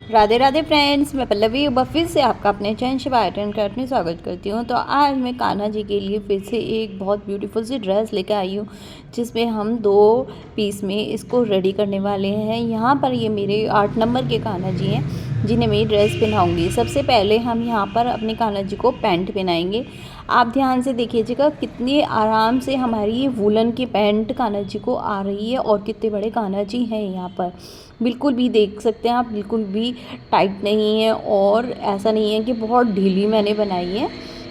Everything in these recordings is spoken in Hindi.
राधे राधे फ्रेंड्स, मैं पल्लवी एक बार फिर से आपका अपने चैनल शिवा अटेंड करने स्वागत करती हूँ। तो आज मैं कान्हा जी के लिए फिर से एक बहुत ब्यूटीफुल सी ड्रेस लेकर आई हूँ, जिसमें हम 2 पीस में इसको रेडी करने वाले हैं। यहाँ पर ये मेरे 8 नंबर के कान्हा जी हैं, जिन्हें मैं ड्रेस पहनाऊँगी। सबसे पहले हम यहाँ पर अपने कान्हा जी को पैंट पहनाएंगे। आप ध्यान से देखिएगा कितनी आराम से हमारी ये वूलन की पैंट कान्हा जी को आ रही है, और कितने बड़े कान्हा जी हैं यहाँ पर। बिल्कुल भी देख सकते हैं आप, बिल्कुल भी टाइट नहीं है, और ऐसा नहीं है कि बहुत ढीली मैंने बनाई है।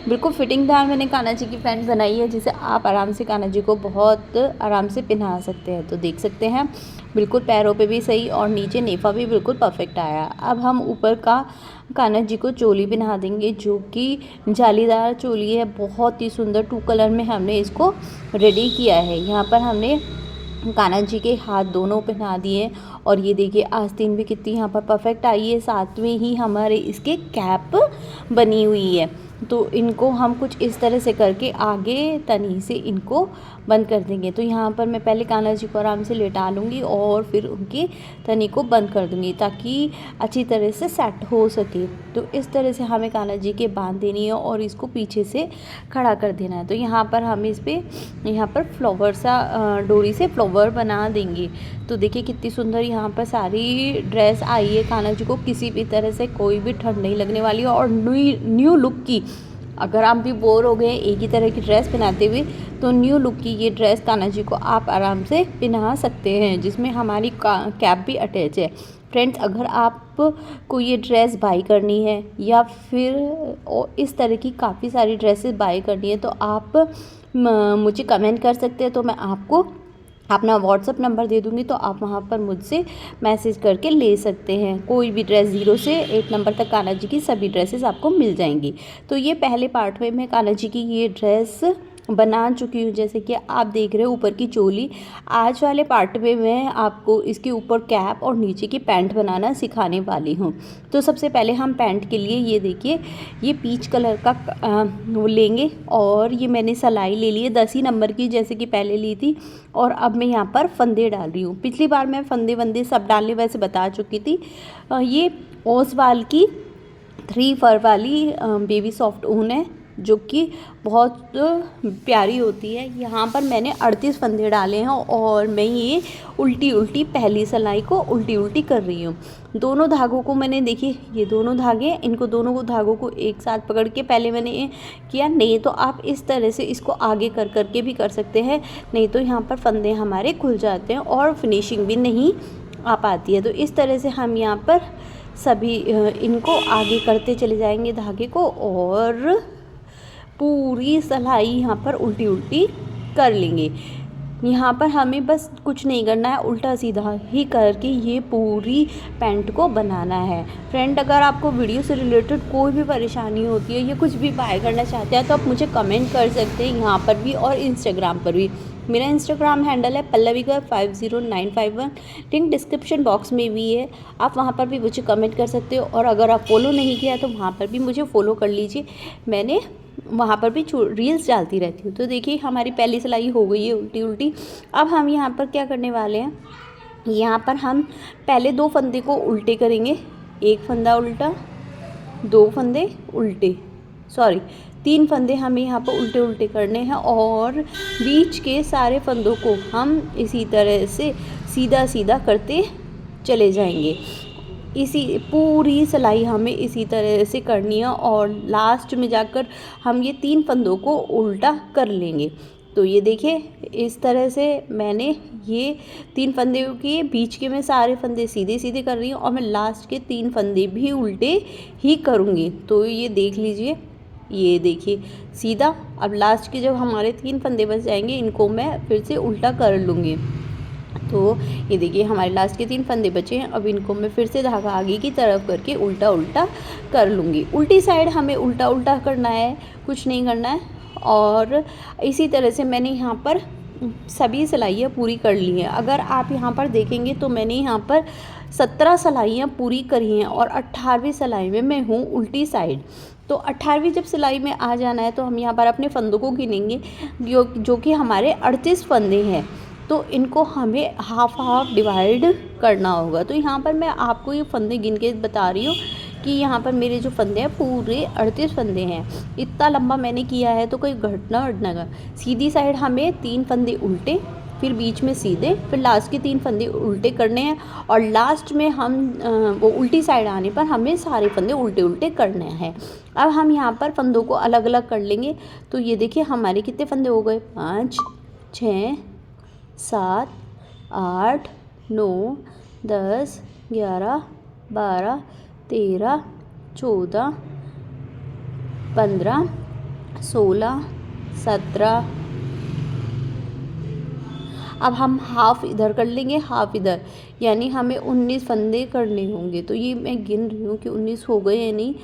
बिल्कुल फिटिंगदार मैंने कान्हा जी की पैंट बनाई है, जिसे आप आराम से कान्हा जी को बहुत आराम से पहना सकते हैं। तो देख सकते हैं बिल्कुल पैरों पे भी सही, और नीचे नेफा भी बिल्कुल परफेक्ट आया। अब हम ऊपर का कान्हा जी को चोली पहना देंगे, जो कि जालीदार चोली है, बहुत ही सुंदर 2 कलर में हमने इसको रेडी किया है। यहाँ पर हमने कान्हा जी के हाथ दोनों पहना दिए, और ये देखिए आस्तीन भी कितनी यहाँ पर परफेक्ट आई है। साथ में ही हमारे इसके कैप बनी हुई है। तो इनको हम कुछ इस तरह से करके आगे तनी से इनको बंद कर देंगे। तो यहाँ पर मैं पहले कान्हा जी को आराम से लेटा लूँगी, और फिर उनकी तनी को बंद कर दूँगी, ताकि अच्छी तरह से सेट हो सके। तो इस तरह से हमें कान्हा जी के बांध देनी है, और इसको पीछे से खड़ा कर देना है। तो यहाँ पर हम इस पर यहाँ पर फ्लावर सा डोरी से फ्लावर बना देंगे। तो देखिए कितनी सुंदर यहाँ पर सारी ड्रेस आई है। कान्हा जी को किसी भी तरह से कोई भी ठंड नहीं लगने वाली है, और न्यू लुक की, अगर आप भी बोर हो गए एक ही तरह की ड्रेस पहनाते हुए, तो न्यू लुक की ये ड्रेस कान्हा जी को आप आराम से पहना सकते हैं, जिसमें हमारी कैप भी अटैच है। फ्रेंड्स, अगर आपको ये ड्रेस बाई करनी है, या फिर इस तरह की काफ़ी सारी ड्रेसेस बाई करनी है, तो आप मुझे कमेंट कर सकते हैं। तो मैं आपको अपना व्हाट्सअप नंबर दे दूँगी, तो आप वहाँ पर मुझसे मैसेज करके ले सकते हैं। कोई भी ड्रेस 0 से 8 नंबर तक कान्हा जी की सभी ड्रेसेस आपको मिल जाएंगी। तो ये पहले पार्ट में मैं कान्हा जी की ये ड्रेस बना चुकी हूँ, जैसे कि आप देख रहे हो ऊपर की चोली। आज वाले पार्ट में मैं आपको इसके ऊपर कैप और नीचे की पैंट बनाना सिखाने वाली हूँ। तो सबसे पहले हम पैंट के लिए ये देखिए, ये पीच कलर का वो लेंगे, और ये मैंने सिलाई ले ली है 10 ही नंबर की, जैसे कि पहले ली थी। और अब मैं यहाँ पर फंदे डाल रही हूँ। पिछली बार मैं फंदे वंदे सब डालने वैसे बता चुकी थी। ये ओसवाल की 3 फर वाली बेबी सॉफ्ट ऊन है, जो कि बहुत प्यारी होती है। यहाँ पर मैंने 38 फंदे डाले हैं, और मैं ये उल्टी पहली सिलाई को उल्टी कर रही हूँ। दोनों धागों को मैंने, देखिए ये दोनों धागे, इनको दोनों को धागों को एक साथ पकड़ के पहले मैंने किया। नहीं तो आप इस तरह से इसको आगे कर के भी कर सकते हैं, नहीं तो यहाँ पर फंदे हमारे खुल जाते हैं और फिनिशिंग भी नहीं आ पाती है। तो इस तरह से हम यहाँ पर सभी इनको आगे करते चले जाएंगे धागे को, और पूरी सिलाई यहाँ पर उल्टी कर लेंगे। यहाँ पर हमें बस कुछ नहीं करना है, उल्टा सीधा ही करके ये पूरी पैंट को बनाना है। फ्रेंड, अगर आपको वीडियो से रिलेटेड कोई भी परेशानी होती है, या कुछ भी बाय करना चाहते हैं, तो आप मुझे कमेंट कर सकते हैं यहाँ पर भी और इंस्टाग्राम पर भी। मेरा इंस्टाग्राम हैंडल है पल्लवीगर 50951, लिंक डिस्क्रिप्शन बॉक्स में भी है, आप वहाँ पर भी मुझे कमेंट कर सकते हो। और अगर आप फॉलो नहीं किया तो वहाँ पर भी मुझे फॉलो कर लीजिए, मैंने वहाँ पर भी रील्स डालती रहती हूँ। तो देखिए हमारी पहली सिलाई हो गई है उल्टी। अब हम यहाँ पर क्या करने वाले हैं, यहाँ पर हम पहले 2 फंदे को उल्टे करेंगे, 1 फंदा उल्टा, 2 फंदे उल्टे, 3 फंदे हमें यहाँ पर उल्टे करने हैं, और बीच के सारे फंदों को हम इसी तरह से सीधा करते चले जाएंगे। इसी पूरी सिलाई हमें इसी तरह से करनी है, और लास्ट में जाकर हम ये 3 फंदों को उल्टा कर लेंगे। तो ये देखिए इस तरह से मैंने ये 3 फंदे किए, बीच के मैं सारे फंदे सीधे कर रही हूँ, और मैं लास्ट के 3 फंदे भी उल्टे ही करूँगी। तो ये देख लीजिए, ये देखिए सीधा। अब लास्ट के जब हमारे 3 फंदे बच जाएंगे, इनको मैं फिर से उल्टा कर लूँगी। तो ये देखिए हमारे लास्ट के 3 फंदे बचे हैं। अब इनको मैं फिर से धागा आगे की तरफ करके उल्टा कर लूँगी। उल्टी साइड हमें उल्टा करना है, कुछ नहीं करना है। और इसी तरह से मैंने यहाँ पर सभी सिलाइयाँ पूरी कर ली हैं। अगर आप यहाँ पर देखेंगे तो मैंने यहाँ पर 17 सिलाइयाँ पूरी करी हैं, और 18वीं सिलाई में मैं हूँ उल्टी साइड। तो 18वीं जब सिलाई में आ जाना है, तो हम यहाँ पर अपने फंदों को गिनेंगे, जो कि हमारे 38 फंदे हैं। तो तो इनको हमें हाफ हाफ डिवाइड करना होगा। तो यहाँ पर मैं आपको ये फंदे गिन के बता रही हूँ कि यहाँ पर मेरे जो फंदे हैं पूरे 38 फंदे हैं। इतना लंबा मैंने किया है तो कोई घटना वटना का। सीधी साइड हमें 3 फंदे उल्टे, फिर बीच में सीधे, फिर लास्ट के 3 फंदे उल्टे करने हैं और लास्ट में हम वो उल्टी साइड आने पर हमें सारे फंदे उल्टे उल्टे करने हैं। अब हम यहाँ पर फंदों को अलग अलग कर लेंगे। तो ये देखिए हमारे कितने फंदे हो गए, 5 6 7 8 9 10 11 12 13 14 15 16 17। अब हम हाफ़ इधर कर लेंगे, हाफ़ इधर, यानी हमें 19 फंदे करने होंगे। तो ये मैं गिन रही हूँ कि 19 हो गए या नहीं।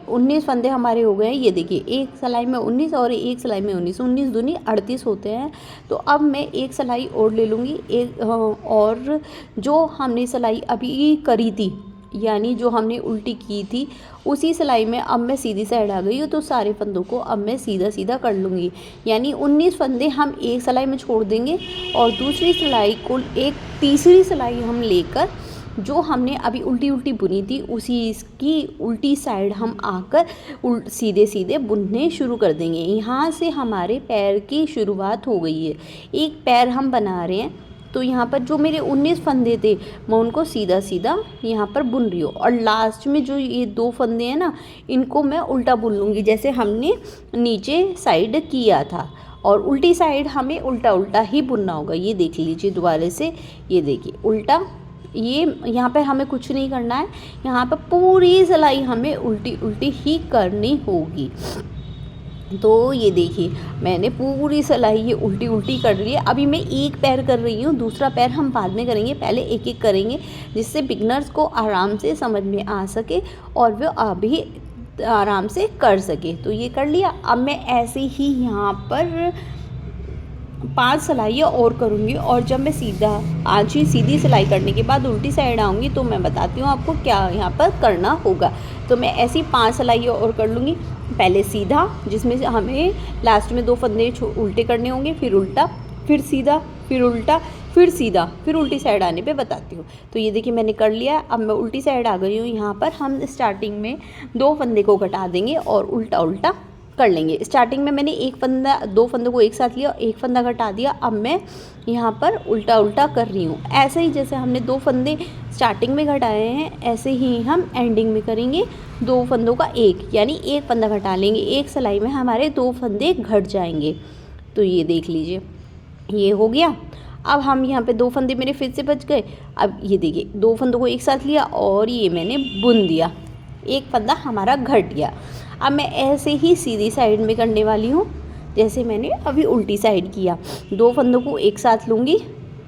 19 फंदे हमारे हो गए हैं। ये देखिए एक सिलाई में 19 और एक सिलाई में 19, 19 दूनी 38 होते हैं। तो अब मैं एक सिलाई और ले लूँगी, एक और जो हमने सिलाई अभी करी थी, यानी जो हमने उल्टी की थी, उसी सिलाई में अब मैं सीधी साइड आ गई हूँ। तो सारे फंदों को अब मैं सीधा सीधा कर लूँगी, यानी 19 फंदे हम एक सिलाई में छोड़ देंगे और दूसरी सिलाई को एक तीसरी सिलाई हम लेकर जो हमने अभी उल्टी उल्टी बुनी थी उसी इसकी उल्टी साइड हम आकर सीधे सीधे बुनने शुरू कर देंगे। यहाँ से हमारे पैर की शुरुआत हो गई है। एक पैर हम बना रहे हैं। तो यहाँ पर जो मेरे 19 फंदे थे मैं उनको सीधा सीधा यहाँ पर बुन रही हूँ और लास्ट में जो ये 2 फंदे हैं ना, इनको मैं उल्टा बुन लूँगी जैसे हमने नीचे साइड किया था। और उल्टी साइड हमें उल्टा उल्टा ही बुनना होगा। ये देख लीजिए दोबारा से, ये देखिए उल्टा, ये यहाँ पे हमें कुछ नहीं करना है, यहाँ पर पूरी सिलाई हमें उल्टी उल्टी ही करनी होगी। तो ये देखिए मैंने पूरी सिलाई ये उल्टी उल्टी कर रही है। अभी मैं एक पैर कर रही हूँ, दूसरा पैर हम बाद में करेंगे, पहले एक एक करेंगे जिससे बिगनर्स को आराम से समझ में आ सके और वो अभी आराम से कर सके। तो ये कर लिया। अब मैं ऐसे ही यहाँ पर 5 सिलाइयाँ और करूँगी और जब मैं सीधी सिलाई करने के बाद उल्टी साइड आऊँगी तो मैं बताती हूँ आपको क्या यहाँ पर करना होगा। तो मैं ऐसी 5 सिलाइयाँ और कर लूँगी। पहले सीधा, जिसमें से हमें लास्ट में 2 फंदे उल्टे करने होंगे, फिर उल्टा, फिर सीधा, फिर उल्टा, फिर सीधा, फिर उल्टी साइड आने पे बताती हूँ। तो ये देखिए मैंने कर लिया। अब मैं उल्टी साइड आ गई हूँ। यहाँ पर हम स्टार्टिंग में 2 फंदे को घटा देंगे और उल्टा उल्टा कर लेंगे। स्टार्टिंग में मैंने 2 फंदों को एक साथ लिया, एक फंदा घटा दिया। अब मैं यहाँ पर उल्टा उल्टा कर रही हूँ। ऐसे ही जैसे हमने 2 फंदे स्टार्टिंग में घटाए हैं ऐसे ही हम एंडिंग में करेंगे। 2 फंदों का एक, यानी एक फंदा घटा लेंगे, एक सिलाई में हमारे 2 फंदे घट जाएंगे। तो ये देख लीजिए ये हो गया। अब हम यहाँ पे 2 फंदे मेरे फिर से बच गए। अब ये देखिए 2 फंदों को एक साथ लिया और ये मैंने बुन दिया, एक फंदा हमारा घट गया। अब मैं ऐसे ही सीधी साइड में करने वाली हूँ जैसे मैंने अभी उल्टी साइड किया। 2 फंदों को एक साथ लूँगी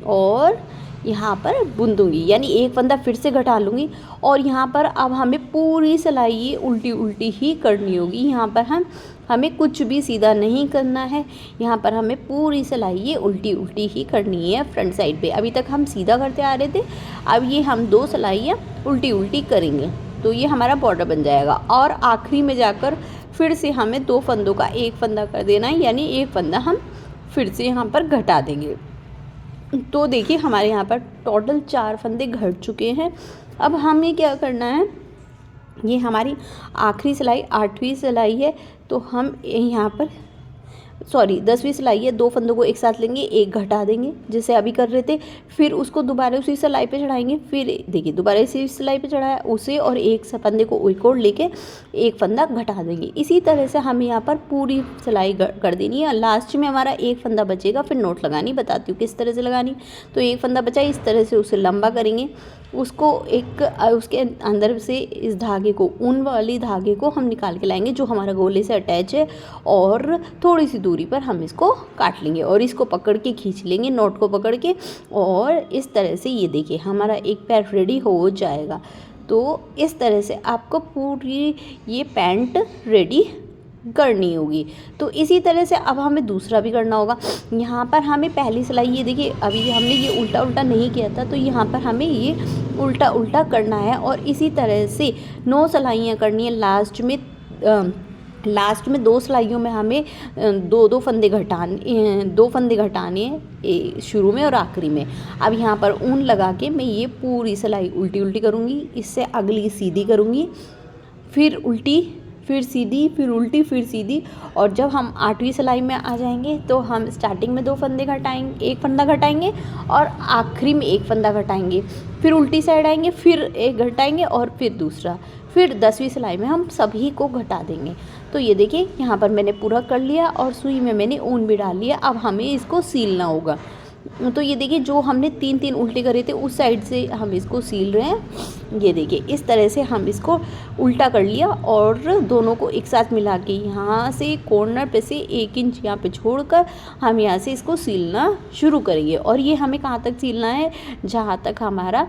और यहाँ पर बुन दूँगी, यानी एक फंदा फिर से घटा लूँगी और यहाँ पर अब हमें पूरी सिलाई ये उल्टी उल्टी ही करनी होगी। यहाँ पर हमें कुछ भी सीधा नहीं करना है, यहाँ पर हमें पूरी सिलाई ये उल्टी उल्टी ही करनी है फ्रंट साइड पे। अभी तक हम सीधा करते आ रहे थे, अब ये हम 2 सिलाइयाँ उल्टी उल्टी करेंगे तो ये हमारा बॉर्डर बन जाएगा। और आखिरी में जाकर फिर से हमें 2 फंदों का एक फंदा कर देना है, यानी एक फंदा हम फिर से यहाँ पर घटा देंगे। तो देखिए हमारे यहाँ पर टोटल 4 फंदे घट चुके हैं। अब हमें क्या करना है, ये हमारी आखिरी सिलाई 8वीं सिलाई है। तो हम यहाँ पर 10वीं सिलाई है। 2 फंदों को एक साथ लेंगे, एक घटा देंगे जैसे अभी कर रहे थे, फिर उसको दोबारा उसी सिलाई पे चढ़ाएंगे। फिर देखिए दोबारा इसी सिलाई पे चढ़ाया उसे और एक फंदे को एक और लेके एक फंदा घटा देंगे। इसी तरह से हमें यहाँ पर पूरी सिलाई कर देनी है। लास्ट में हमारा एक फंदा बचेगा, फिर नोट लगानी, बताती हूँ किस तरह से लगानी। तो एक फंदा बचा, इस तरह से उसे लंबा करेंगे, उसको उसके अंदर से इस धागे को, ऊन वाली धागे को हम निकाल के लाएंगे जो हमारा गोले से अटैच है और थोड़ी सी दूरी पर हम इसको काट लेंगे और इसको पकड़ के खींच लेंगे, नोट को पकड़ के। और इस तरह से ये देखिए हमारा एक पैर रेडी हो जाएगा। तो इस तरह से आपको पूरी ये पैंट रेडी करनी होगी। तो इसी तरह से अब हमें दूसरा भी करना होगा। यहाँ पर हमें पहली सिलाई, ये देखिए अभी हमने ये उल्टा उल्टा नहीं किया था, तो यहाँ पर हमें ये उल्टा उल्टा करना है और इसी तरह से 9 सिलाइयाँ करनी है। लास्ट में लास्ट में 2 सिलाइयों में हमें दो फंदे घटाने हैं, शुरू में और आखिरी में। अब यहाँ पर ऊन लगा के मैं ये पूरी सिलाई उल्टी उल्टी करूँगी, इससे अगली सीधी करूँगी, फिर उल्टी, फिर सीधी, फिर उल्टी, फिर सीधी। और जब हम 8वीं सिलाई में आ जाएंगे तो हम स्टार्टिंग में 2 फंदे घटाएंगे, 1 फंदा घटाएंगे और आखिरी में 1 फंदा घटाएंगे, फिर उल्टी साइड आएंगे, फिर 1 घटाएंगे और फिर दूसरा, फिर 10वीं सिलाई में हम सभी को घटा देंगे। तो ये देखिए यहाँ पर मैंने पूरा कर लिया और सुई में मैंने ऊन भी डाल लिया। अब हमें इसको सीलना होगा। तो ये देखिए जो हमने 3 उल्टे करे थे उस साइड से हम इसको सील रहे हैं। ये देखिए इस तरह से हम इसको उल्टा कर लिया और दोनों को एक साथ मिला के यहाँ से कॉर्नर पे से 1 इंच यहाँ पे छोड़कर हम यहाँ से इसको सीलना शुरू करेंगे। और ये हमें कहाँ तक सीलना है, जहाँ तक हमारा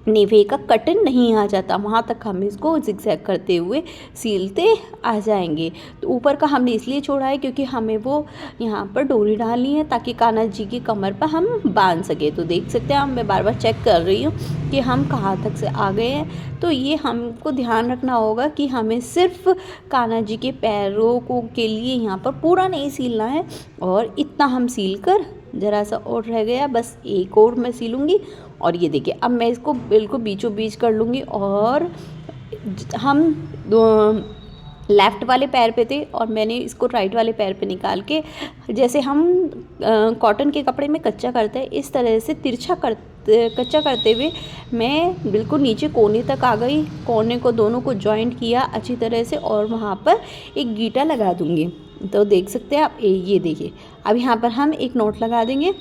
नेवे का कट नहीं आ जाता वहाँ तक हम इसको जिगजैग करते हुए सीलते आ जाएंगे। तो ऊपर का हमने इसलिए छोड़ा है क्योंकि हमें वो यहाँ पर डोरी डालनी है ताकि कान्हा जी की कमर पर हम बांध सके। तो देख सकते हैं मैं बार बार चेक कर रही हूँ कि हम कहाँ तक से आ गए हैं। तो ये हमको ध्यान रखना होगा कि हमें सिर्फ कान्हा जी के पैरों को के लिए यहाँ पर पूरा नहीं सीलना है। और इतना हम सील कर, ज़रा सा और रह गया, बस एक और मैं सीलूँगी। और ये देखिए अब मैं इसको बिल्कुल बीचों बीच कर लूँगी। और हम लेफ़्ट वाले पैर पे थे और मैंने इसको राइट वाले पैर पे निकाल के, जैसे हम कॉटन के कपड़े में कच्चा करते हैं इस तरह से कच्चा करते हुए मैं बिल्कुल नीचे कोने तक आ गई। कोने को दोनों को जॉइंट किया अच्छी तरह से और वहाँ पर एक गीटा लगा दूँगी। तो देख सकते हैं आप, ये देखिए अब यहाँ पर हम एक नॉट लगा देंगे।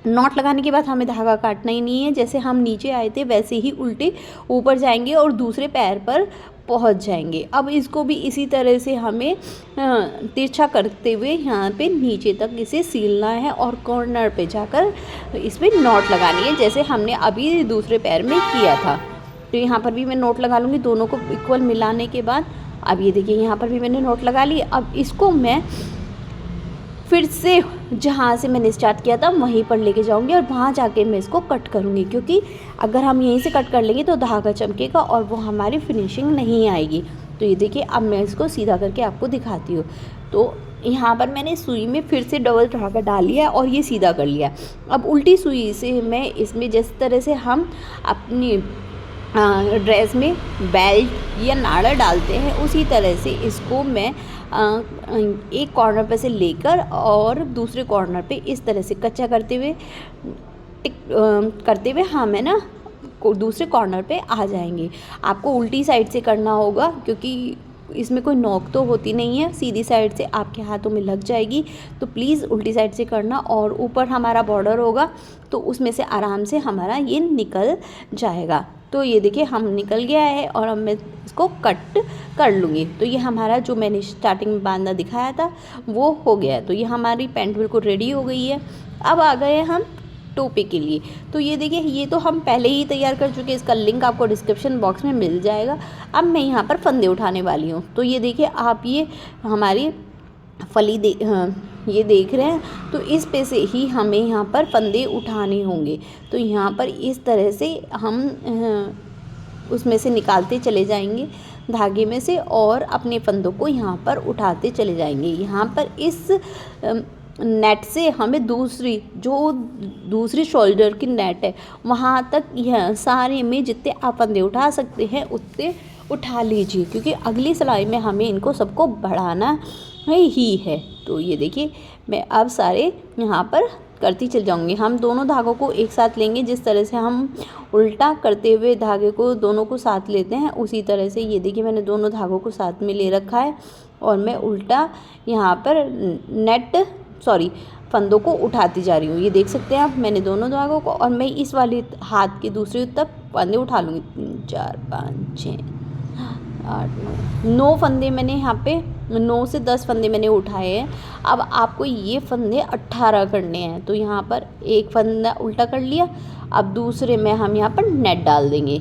नॉट लगाने के बाद हमें धागा काटना ही नहीं है, जैसे हम नीचे आए थे वैसे ही उल्टे ऊपर जाएंगे और दूसरे पैर पर पहुंच जाएंगे। अब इसको भी इसी तरह से हमें तिरछा करते हुए यहाँ पे नीचे तक इसे सीलना है और कॉर्नर पे जाकर इसमें नॉट लगानी है, जैसे हमने अभी दूसरे पैर में किया था। तो यहाँ पर भी मैं नॉट लगा लूँगी दोनों को इक्वल मिलाने के बाद। अब ये देखिए यहाँ पर भी मैंने नॉट लगा ली। अब इसको मैं फिर से जहाँ से मैंने स्टार्ट किया था वहीं पर लेके जाऊंगी और वहाँ जाके मैं इसको कट करूँगी, क्योंकि अगर हम यहीं से कट कर लेंगे तो धागा चमकेगा और वो हमारी फिनिशिंग नहीं आएगी। तो ये देखिए अब मैं इसको सीधा करके आपको दिखाती हूँ। तो यहाँ पर मैंने सुई में फिर से डबल धागा डाल लिया और ये सीधा कर लिया। अब उल्टी सुई से मैं इसमें जिस तरह से हम अपनी ड्रेस में बेल्ट या नाड़ा डालते हैं उसी तरह से इसको मैं एक कॉर्नर पे से लेकर और दूसरे कॉर्नर पे इस तरह से कच्चा करते हुए हम है ना दूसरे कॉर्नर पे आ जाएंगे। आपको उल्टी साइड से करना होगा क्योंकि इसमें कोई नोक तो होती नहीं है, सीधी साइड से आपके हाथों में लग जाएगी। तो प्लीज़ उल्टी साइड से करना। और ऊपर हमारा बॉर्डर होगा तो उसमें से आराम से हमारा ये निकल जाएगा। तो ये देखिए हम निकल गया है और अब मैं इसको कट कर लूँगी। तो ये हमारा जो मैंने स्टार्टिंग में बांधा दिखाया था वो हो गया है। तो ये हमारी पैंट बिल्कुल रेडी हो गई है। अब आ गए हम टोपी के लिए। तो ये देखिए ये तो हम पहले ही तैयार कर चुके हैं, इसका लिंक आपको डिस्क्रिप्शन बॉक्स में मिल जाएगा। अब मैं यहाँ पर फंदे उठाने वाली हूँ। तो ये देखिए आप ये हमारी फली ये देख रहे हैं। तो इस पे से ही हमें यहाँ पर फंदे उठाने होंगे। तो यहाँ पर इस तरह से हम उसमें से निकालते चले जाएंगे धागे में से और अपने फंदों को यहाँ पर उठाते चले जाएंगे। यहाँ पर इस नेट से हमें दूसरी शोल्डर की नेट है वहाँ तक यह सारे में जितने आप फंदे उठा सकते हैं उतने उठा लीजिए, क्योंकि अगली सिलाई में हमें इनको सबको बढ़ाना ही है। तो ये देखिए मैं अब सारे यहाँ पर करती चल जाऊँगी। हम दोनों धागों को एक साथ लेंगे, जिस तरह से हम उल्टा करते हुए धागे को दोनों को साथ लेते हैं उसी तरह से। ये देखिए मैंने दोनों धागों को साथ में ले रखा है और मैं उल्टा यहाँ पर फंदों को उठाती जा रही हूँ। ये देख सकते हैं आप, मैंने दोनों धागों को और मैं इस वाले हाथ के दूसरे तक फंदे उठा लूँगी। 3 4 5 6 8 9 फंदे मैंने यहाँ पे 9 से 10 फंदे मैंने उठाए हैं। अब आपको ये फंदे 18 करने हैं। तो यहाँ पर एक फंदा उल्टा कर लिया, अब दूसरे में हम यहाँ पर नेट डाल देंगे।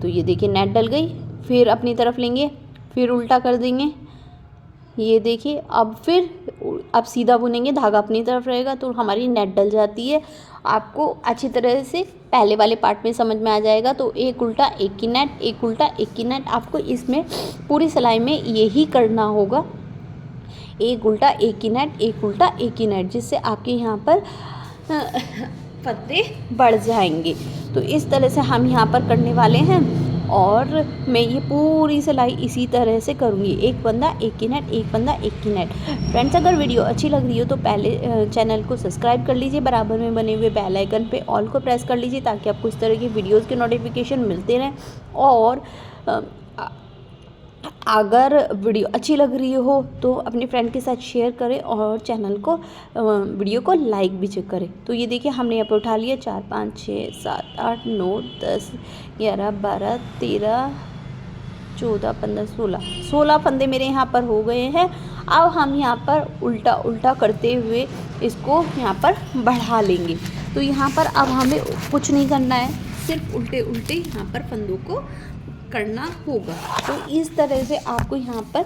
तो ये देखिए नेट डल गई, फिर अपनी तरफ लेंगे, फिर उल्टा कर देंगे। ये देखिए अब फिर आप सीधा बुनेंगे, धागा अपनी तरफ रहेगा तो हमारी नेट डल जाती है। आपको अच्छी तरह से पहले वाले पार्ट में समझ में आ जाएगा। तो एक उल्टा एक की नेट, एक उल्टा एक की नेट, आपको इसमें पूरी सिलाई में यही करना होगा। एक उल्टा एक की नेट, एक उल्टा एक की नेट, जिससे आपके यहाँ पर फंदे बढ़ जाएंगे। तो इस तरह से हम यहाँ पर करने वाले हैं और मैं ये पूरी सिलाई इसी तरह से करूँगी। एक फंदा एक की नेट, एक फंदा एक की नेट। फ्रेंड्स, अगर वीडियो अच्छी लग रही हो तो पहले चैनल को सब्सक्राइब कर लीजिए, बराबर में बने हुए बेल आइकन पे ऑल को प्रेस कर लीजिए ताकि आपको इस तरह की वीडियोज़ के नोटिफिकेशन मिलते रहें। और अगर वीडियो अच्छी लग रही हो तो अपने फ्रेंड के साथ शेयर करें और चैनल को वीडियो को लाइक भी चेक करें। तो ये देखिए हमने यहाँ पर उठा लिया 4 5 6 7 8 9 10 11 12 13 14 15 16 फंदे मेरे यहाँ पर हो गए हैं। अब हम यहाँ पर उल्टा उल्टा करते हुए इसको यहाँ पर बढ़ा लेंगे। तो यहाँ पर अब हमें कुछ नहीं करना है, सिर्फ उल्टे उल्टे यहाँ पर फंदों को करना होगा। तो इस तरह से आपको यहाँ पर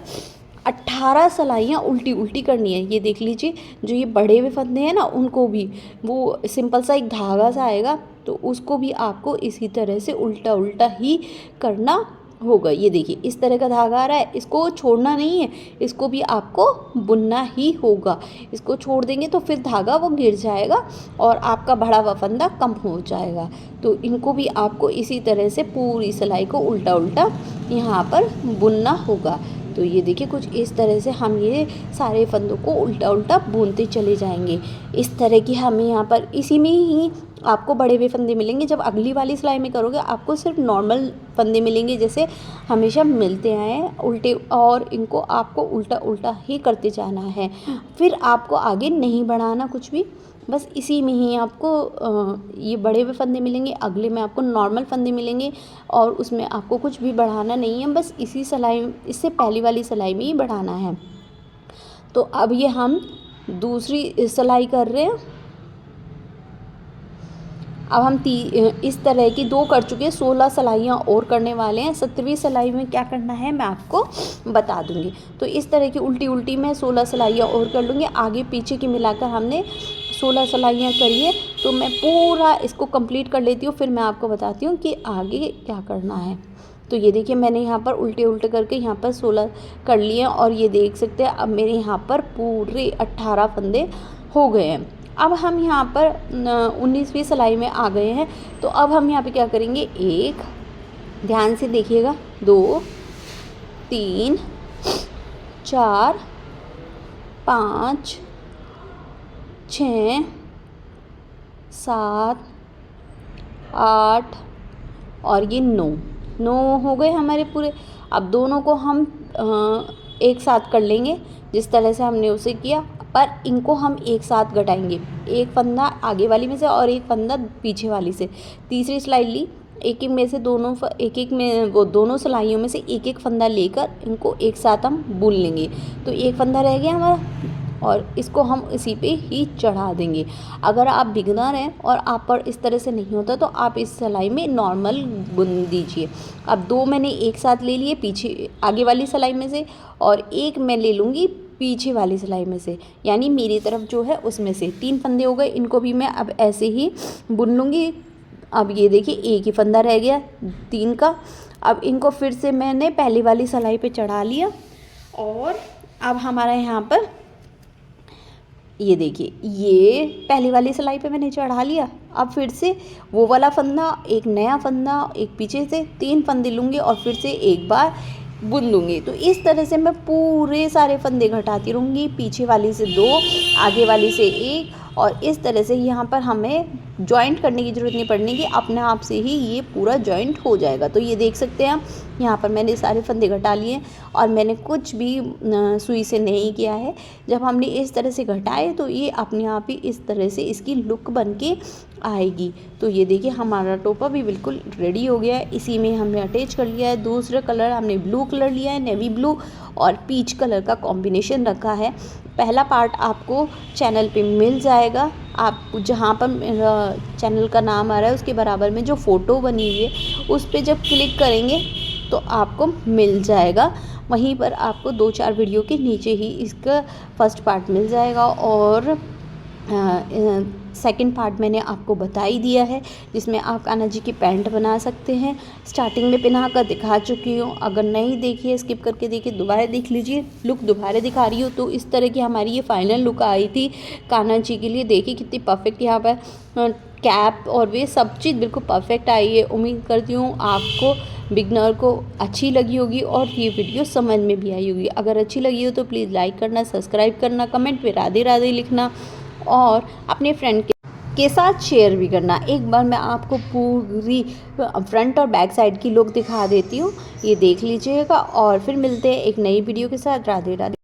18 सिलाइयाँ उल्टी उल्टी करनी है। ये देख लीजिए, जो ये बड़े हुए फंदे हैं ना, उनको भी वो सिंपल सा एक धागा सा आएगा तो उसको भी आपको इसी तरह से उल्टा उल्टा ही करना होगा। ये देखिए इस तरह का धागा आ रहा है, इसको छोड़ना नहीं है, इसको भी आपको बुनना ही होगा। इसको छोड़ देंगे तो फिर धागा वो गिर जाएगा और आपका बढ़ा हुआ फंदा कम हो जाएगा। तो इनको भी आपको इसी तरह से पूरी सिलाई को उल्टा उल्टा यहाँ पर बुनना होगा। तो ये देखिए कुछ इस तरह से हम ये सारे फंदों को उल्टा उल्टा बुनते चले जाएंगे। इस तरह की हमें यहाँ पर इसी में ही आपको बड़े हुए फंदे मिलेंगे। जब अगली वाली सिलाई में करोगे आपको सिर्फ नॉर्मल फंदे मिलेंगे जैसे हमेशा मिलते आए हैं उल्टे, और इनको आपको उल्टा उल्टा ही करते जाना है। फिर आपको आगे नहीं बढ़ाना कुछ भी, बस इसी में ही आपको ये बड़े हुए फंदे मिलेंगे, अगले में आपको नॉर्मल फंदे मिलेंगे और उसमें आपको कुछ भी बढ़ाना नहीं है, बस इसी सिलाई इससे पहली वाली सिलाई में ही बढ़ाना है। तो अब ये हम दूसरी सिलाई कर रहे हैं। अब हम इस तरह की 2 कर चुके हैं, 16 सिलाइयाँ और करने वाले हैं। 17वीं सिलाई में क्या करना है मैं आपको बता दूंगी। तो इस तरह की उल्टी उल्टी मैं 16 सिलाइयाँ और कर लूँगी। आगे पीछे की मिलाकर हमने 16 सिलाइयाँ करी है। तो मैं पूरा इसको कंप्लीट कर लेती हूँ, फिर मैं आपको बताती हूँ कि आगे क्या करना है। तो ये देखिए मैंने यहाँ पर उल्टे उल्टे करके यहाँ पर 16 कर लिए हैं और ये देख सकते हैं अब मेरे यहाँ पर पूरे 18 फंदे हो गए हैं। अब हम यहाँ पर 19वीं सिलाई में आ गए हैं। तो अब हम यहाँ पे क्या करेंगे, एक, ध्यान से देखिएगा, 2 3 4 5 6 7 8 और ये 9 हो गए हमारे पूरे। अब दोनों को हम एक साथ कर लेंगे जिस तरह से हमने उसे किया, पर इनको हम एक साथ घटाएंगे, एक फंदा आगे वाली में से और एक फंदा पीछे वाली से। तीसरी सिलाई ली, एक एक में से दोनों एक में वो दोनों सिलाइयों में से एक एक फंदा लेकर इनको एक साथ हम बुन लेंगे। तो एक फंदा रह गया हमारा और इसको हम इसी पे ही चढ़ा देंगे। अगर आप बिगिनर हैं और आप पर इस तरह से नहीं होता तो आप इस सिलाई में नॉर्मल बुन दीजिए। अब 2 मैंने एक साथ ले लिए पीछे आगे वाली सिलाई में से और एक मैं ले लूँगी पीछे वाली सिलाई में से, यानी मेरी तरफ जो है उसमें से। 3 फंदे हो गए, इनको भी मैं अब ऐसे ही बुन लूँगी। अब ये देखिए एक ही फंदा रह गया 3 का। अब इनको फिर से मैंने पहली वाली सिलाई पे चढ़ा लिया और अब हमारा यहाँ पर ये देखिए ये पहली वाली सिलाई पे मैंने चढ़ा लिया। अब फिर से वो वाला फंदा, एक नया फंदा, एक पीछे से 3 फंदे लूँगी और फिर से एक बार बुन लूँगी। तो इस तरह से मैं पूरे सारे फंदे घटाती रहूँगी, पीछे वाली से 2, आगे वाली से 1, और इस तरह से यहाँ पर हमें जॉइंट करने की ज़रूरत नहीं पड़ने की, अपने आप से ही ये पूरा जॉइंट हो जाएगा। तो ये देख सकते हैं आप, यहाँ पर मैंने सारे फंदे घटा लिए और मैंने कुछ भी सुई से नहीं किया है। जब हमने इस तरह से घटाए तो ये अपने आप ही इस तरह से इसकी लुक बन के आएगी। तो ये देखिए हमारा टोपा भी बिल्कुल रेडी हो गया है। इसी में हमने अटैच कर लिया है दूसरा कलर, हमने ब्लू कलर लिया है, नेवी ब्लू और पीच कलर का कॉम्बिनेशन रखा है। पहला पार्ट आपको चैनल पे मिल जाएगा, आप जहाँ पर मेरा चैनल का नाम आ रहा है उसके बराबर में जो फ़ोटो बनी हुई है उस पर जब क्लिक करेंगे तो आपको मिल जाएगा वहीं पर आपको 2-4 वीडियो के नीचे ही इसका फर्स्ट पार्ट मिल जाएगा। और सेकंड पार्ट मैंने आपको बता ही दिया है, जिसमें आप कान्हा जी की पैंट बना सकते हैं। स्टार्टिंग में पहना कर दिखा चुकी हूँ, अगर नहीं देखी है स्किप करके देखिए, दोबारा देख लीजिए। लुक दोबारा दिखा रही हूँ। तो इस तरह की हमारी ये फाइनल लुक आई थी कान्हा जी के लिए। देखिए कितनी परफेक्ट यहाँ पर कैप और वे सब चीज़ बिल्कुल परफेक्ट आई है। उम्मीद करती हूँ आपको बिगनर को अच्छी लगी होगी और ये वीडियो समझ में भी आई होगी। अगर अच्छी लगी हो तो प्लीज़ लाइक करना, सब्सक्राइब करना, कमेंट में राधे राधे लिखना और अपने फ्रेंड के साथ शेयर भी करना। एक बार मैं आपको पूरी फ्रंट और बैक साइड की लुक दिखा देती हूँ, ये देख लीजिएगा। और फिर मिलते हैं एक नई वीडियो के साथ। राधे राधे।